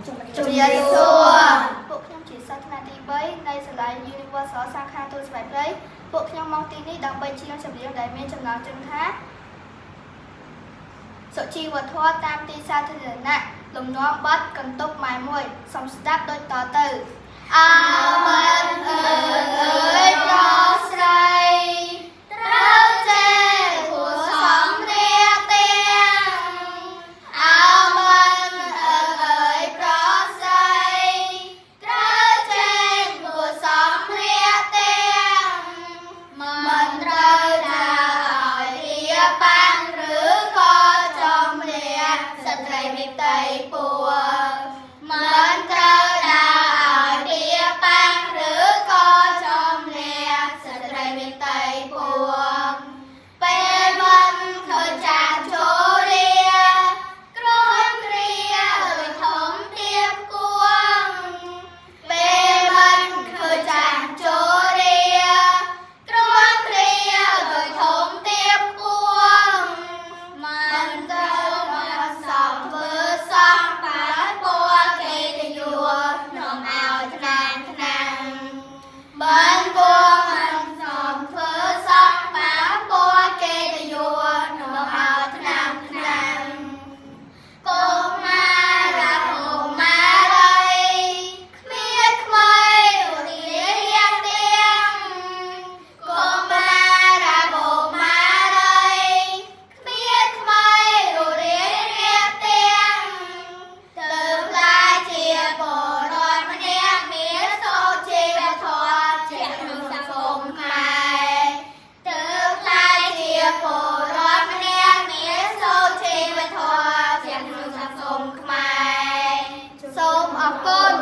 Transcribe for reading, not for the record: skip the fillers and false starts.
ជំរាបសួរពួកខ្ញុំជាសិស្សថ្នាក់ទី3នៃសាលា Universal សាខាទូស្បែកព្រៃពួកខ្ញុំមកទីនេះដើម្បីច្រៀងចម្រៀងដែលមានចំណងជើងថាសុជីវធម៌តាមទីសាធារណៈលំនាំបទកន្ទប់ម៉ែមួយសូមស្ដាប់ដូចតទៅអើមិនអើយប្រស្រីត្រូវចេះគួសំរៀបទាំងអើមិនអើយប្រស្រីត្រូវចេះគួសំរៀបទាំងមិនត្រូវថាឲ្យរៀបបាំងឬក៏ចំរៀបស្ត្រីវិតីពួរមិនត្រូវដែរឲ្យរៀបបាំងឬក៏ចំរៀបស្ត្រីវិតីពួរពេលមិនឃើញចាស់ចូលរៀក្រោយគ្រាដូចធំទៀបគួងពេលមិនឃើញចាស់ចូលរៀក្រោយគ្រាដូចធំទៀបគួងមិនត្រូវមកសំធ្វើសំបានពណ៌គេទៅយួរនាំឲ្យថ្នាំបានពណ៌មិនសំធ្វើសំបានពណ៌គេទៅយួរនាំឲ្យថ្នាំកុមារាកុមារីគ្មានខ្មៃរីរៀបទាំងកុមារាកុមារីគ្មានខ្មៃរីរៀបទាំងទើបក្លាយជាពលរដ្ឋម្នាក់មានសុជីវធម៌ជាក្នុងសង្គមខ្មែរទើបក្លាយជាពលរដ្ឋម្នាក់មានសុជីវធម៌ជាក្នុងសង្គមខ្មែរសូមអរគុណ